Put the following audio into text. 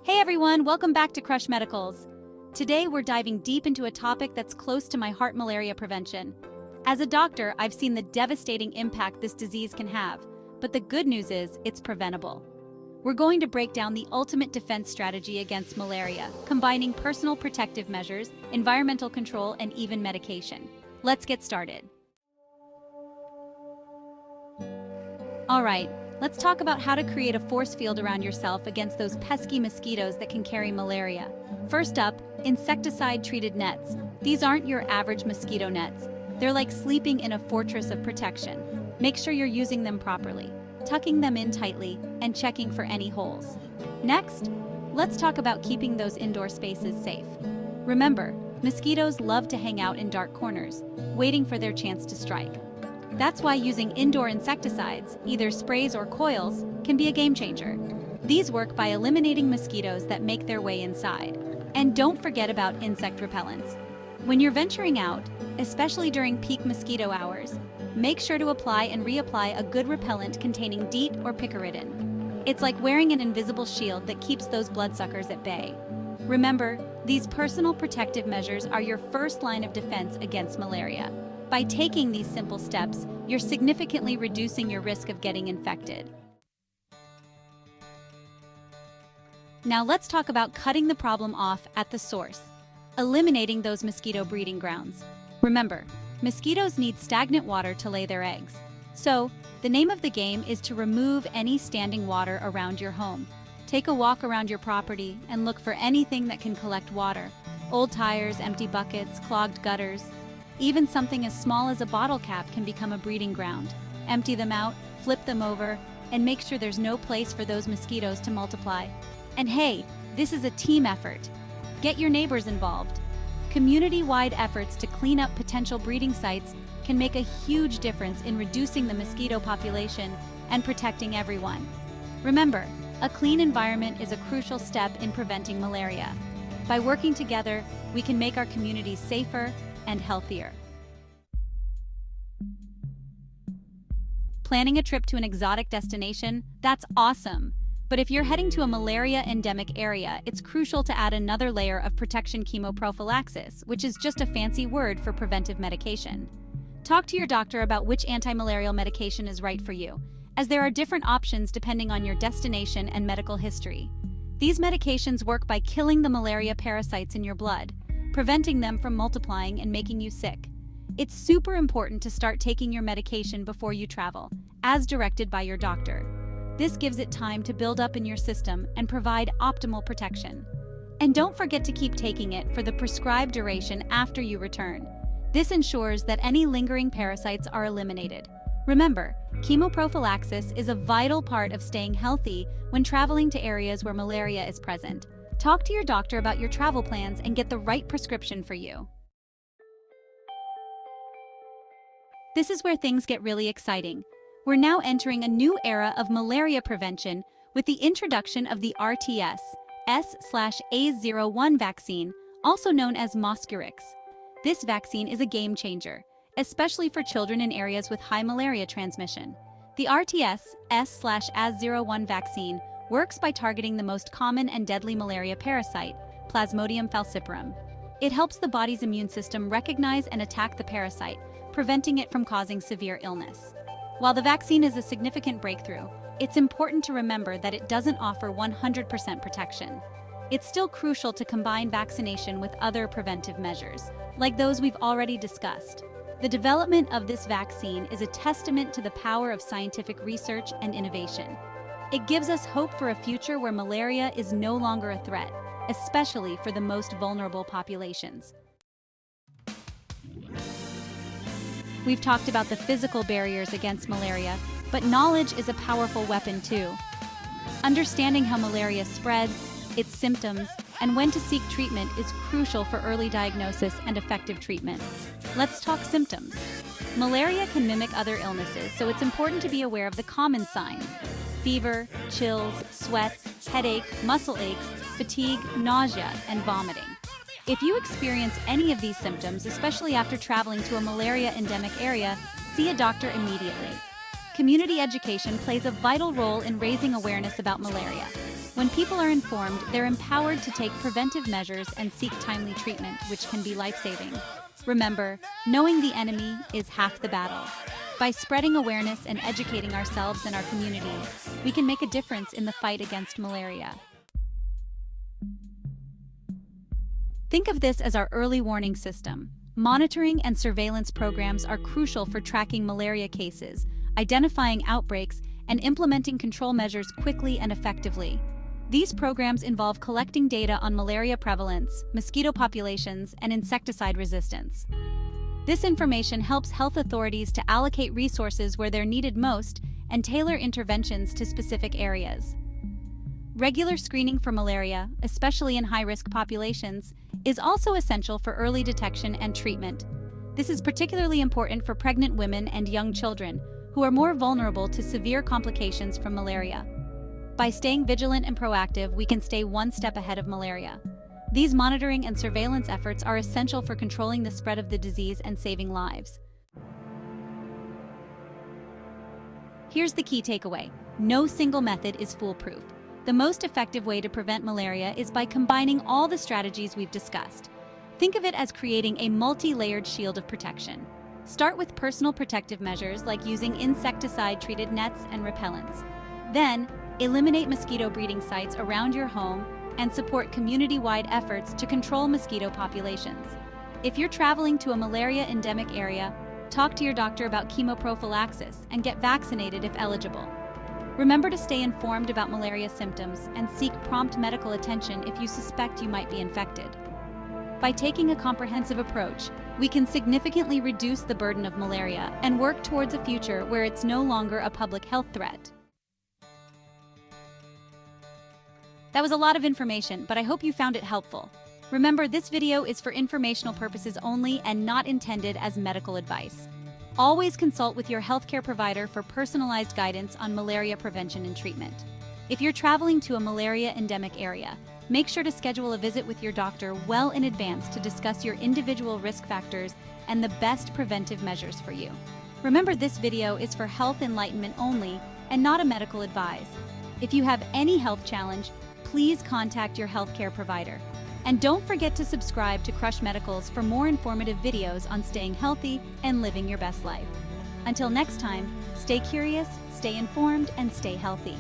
Hey everyone, welcome back to Crush Medicals. Today we're diving deep into a topic that's close to my heart: malaria prevention. As a doctor, I've seen the devastating impact this disease can have, but the good news is it's preventable. We're going to break down the ultimate defense strategy against malaria, combining personal protective measures, environmental control, and even medication. Let's get started. All right, let's talk about how to create a force field around yourself against those pesky mosquitoes that can carry malaria. First up, insecticide-treated nets. These aren't your average mosquito nets. They're like sleeping in a fortress of protection. Make sure you're using them properly, tucking them in tightly, and checking for any holes. Next, let's talk about keeping those indoor spaces safe. Remember, mosquitoes love to hang out in dark corners, waiting for their chance to strike. That's why using indoor insecticides, either sprays or coils, can be a game changer. These work by eliminating mosquitoes that make their way inside. And don't forget about insect repellents. When you're venturing out, especially during peak mosquito hours, make sure to apply and reapply a good repellent containing DEET or picaridin. It's like wearing an invisible shield that keeps those bloodsuckers at bay. Remember, these personal protective measures are your first line of defense against malaria. By taking these simple steps, you're significantly reducing your risk of getting infected. Now let's talk about cutting the problem off at the source, eliminating those mosquito breeding grounds. Remember, mosquitoes need stagnant water to lay their eggs. So, the name of the game is to remove any standing water around your home. Take a walk around your property and look for anything that can collect water. Old tires, empty buckets, clogged gutters. Even something as small as a bottle cap can become a breeding ground. Empty them out, flip them over, and make sure there's no place for those mosquitoes to multiply. And hey, this is a team effort. Get your neighbors involved. Community-wide efforts to clean up potential breeding sites can make a huge difference in reducing the mosquito population and protecting everyone. Remember, a clean environment is a crucial step in preventing malaria. By working together, we can make our communities safer and healthier. Planning a trip to an exotic destination? That's awesome! But if you're heading to a malaria endemic area, it's crucial to add another layer of protection: chemoprophylaxis, which is just a fancy word for preventive medication. Talk to your doctor about which anti-malarial medication is right for you, as there are different options depending on your destination and medical history. These medications work by killing the malaria parasites in your blood, preventing them from multiplying and making you sick. It's super important to start taking your medication before you travel, as directed by your doctor. This gives it time to build up in your system and provide optimal protection. And don't forget to keep taking it for the prescribed duration after you return. This ensures that any lingering parasites are eliminated. Remember, chemoprophylaxis is a vital part of staying healthy when traveling to areas where malaria is present. Talk to your doctor about your travel plans and get the right prescription for you. This is where things get really exciting. We're now entering a new era of malaria prevention with the introduction of the RTS, S/A01 vaccine, also known as Mosquirix. This vaccine is a game changer, especially for children in areas with high malaria transmission. The RTS S/A01 vaccine works by targeting the most common and deadly malaria parasite, Plasmodium falciparum. It helps the body's immune system recognize and attack the parasite, preventing it from causing severe illness. While the vaccine is a significant breakthrough, it's important to remember that it doesn't offer 100% protection. It's still crucial to combine vaccination with other preventive measures, like those we've already discussed. The development of this vaccine is a testament to the power of scientific research and innovation. It gives us hope for a future where malaria is no longer a threat, especially for the most vulnerable populations. We've talked about the physical barriers against malaria, but knowledge is a powerful weapon too. Understanding how malaria spreads, its symptoms, and when to seek treatment is crucial for early diagnosis and effective treatment. Let's talk symptoms. Malaria can mimic other illnesses, so it's important to be aware of the common signs: fever, chills, sweats, headache, muscle aches, fatigue, nausea, and vomiting. If you experience any of these symptoms, especially after traveling to a malaria endemic area, see a doctor immediately. Community education plays a vital role in raising awareness about malaria. When people are informed, they're empowered to take preventive measures and seek timely treatment, which can be life-saving. Remember, knowing the enemy is half the battle. By spreading awareness and educating ourselves and our communities, we can make a difference in the fight against malaria. Think of this as our early warning system. Monitoring and surveillance programs are crucial for tracking malaria cases, identifying outbreaks, and implementing control measures quickly and effectively. These programs involve collecting data on malaria prevalence, mosquito populations, and insecticide resistance. This information helps health authorities to allocate resources where they're needed most and tailor interventions to specific areas. Regular screening for malaria, especially in high-risk populations, is also essential for early detection and treatment. This is particularly important for pregnant women and young children, who are more vulnerable to severe complications from malaria. By staying vigilant and proactive, we can stay one step ahead of malaria. These monitoring and surveillance efforts are essential for controlling the spread of the disease and saving lives. Here's the key takeaway: no single method is foolproof. The most effective way to prevent malaria is by combining all the strategies we've discussed. Think of it as creating a multi-layered shield of protection. Start with personal protective measures like using insecticide-treated nets and repellents. Then, eliminate mosquito breeding sites around your home and support community-wide efforts to control mosquito populations. If you're traveling to a malaria-endemic area, talk to your doctor about chemoprophylaxis and get vaccinated if eligible. Remember to stay informed about malaria symptoms and seek prompt medical attention if you suspect you might be infected. By taking a comprehensive approach, we can significantly reduce the burden of malaria and work towards a future where it's no longer a public health threat. That was a lot of information, but I hope you found it helpful. Remember, this video is for informational purposes only and not intended as medical advice. Always consult with your healthcare provider for personalized guidance on malaria prevention and treatment. If you're traveling to a malaria-endemic area, make sure to schedule a visit with your doctor well in advance to discuss your individual risk factors and the best preventive measures for you. Remember, this video is for health enlightenment only and not a medical advice. If you have any health challenge, please contact your healthcare provider. And don't forget to subscribe to Crush Medicals for more informative videos on staying healthy and living your best life. Until next time, stay curious, stay informed, and stay healthy.